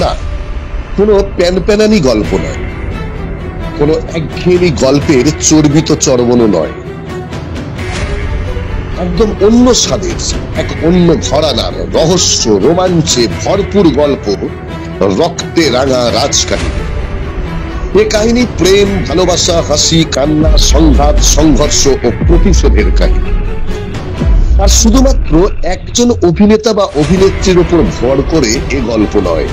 না, কোনো প্যানপ্যানানি গল্প নয়, কোনো একঘেয়েমি গল্পের চর্বিত চর্বণও নয়, একদম অন্য স্বাদের, এক অন্য ঘরানার রহস্য রোমাঞ্চে ভরপুর গল্প, রক্তে রাঙা রাজকাহিনী। এ কাহিনী প্রেম, ভালোবাসা, হাসি, কান্না, সংঘাত, সংঘর্ষ ও প্রতিশোধের কাহিনী। আর শুধুমাত্র একজন অভিনেতা বা অভিনেত্রীর উপর ভর করে এ গল্প নয়,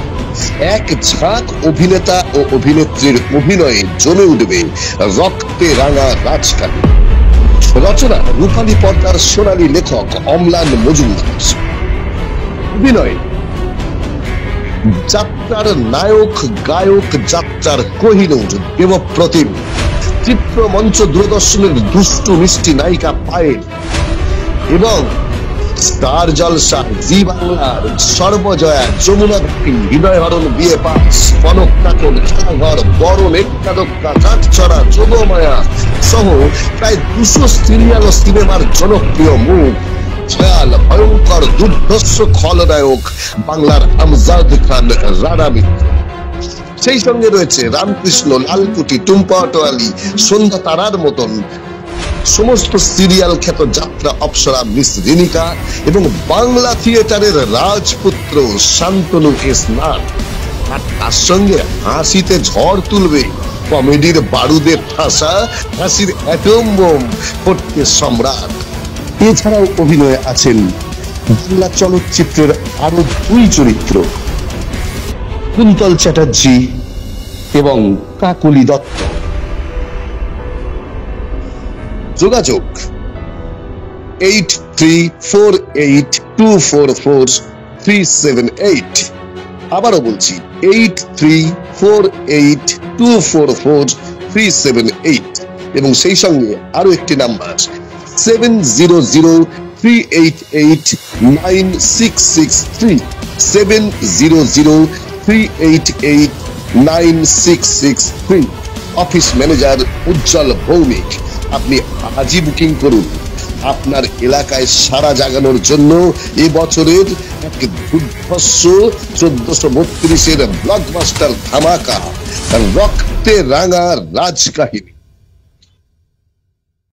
এক ঝাঁক অভিনেতা ও অভিনেত্রীর অভিনয়ে জমে উঠবে রক্তে রাঙা রাজকাহিনী। রচনা রূপালী পর্দার সোনালী লেখক অম্লান মজুমদার। অভিনয় যাত্রার নায়ক গায়ক, যাত্রার কোহিনূর দেবপ্রতিম, চিত্রমঞ্চ দূরদর্শনের দুষ্টু মিষ্টি নায়িকা পায়েল, এবং স্টার জলসা জি বাংলার সর্বজয়া, যমুনা দক্ষিণ, হৃদয়হরণ, বিয়ে পাস, কনক কাকন, খেলাঘর, বরণ, এক্কাদক্কা, কাঠছড়া, যোগমায়া সহ প্রায় 200 সিরিয়াল ও সিনেমার জনপ্রিয় মুখ, খেয়াল, ভয়ঙ্কর দুর্ধর্ষ খলনায়ক বাংলার আমজাদ খান রানা মিত্র। সেই সঙ্গে রয়েছে রামকৃষ্ণ, লালকুটি, টুম্পা অটোয়ালি, সন্ধ্যা তারার মতন সমস্ত সিরিয়াল খ্যাত যাত্রা অপ্সরা মিস রিনিকা এবং বাংলা থিয়েটারের রাজপুত্র শান্তনু এস নাথ। আর তার সঙ্গে হাসিতে ঝড় তুলবে কমেডির বারুদের ঠাসা, হাসির অ্যাটম বোম ফটকে সম্রাট। এছাড়াও অভিনয়ে আছেন বাংলা চলচ্চিত্রের আরো 2 চরিত্র, কুন্তল চ্যাটার্জি এবং কাকলি দত্ত। যোগাযোগ 8348244378। আবারও বলছি 8348244378 এবং সেই সঙ্গে আরো একটি নাম্বার 7003889663 7003889663। অফিস ম্যানেজার উজ্জ্বল ভৌমিক। আপনি আজই বুকিং করুন আপনার এলাকায় সারা জাগানোর জন্য এবছরের এক দুর্ধর্ষ 1432-এর ব্লকবাস্টার ধামাকা রক্তে রাঙা রাজকাহিনী।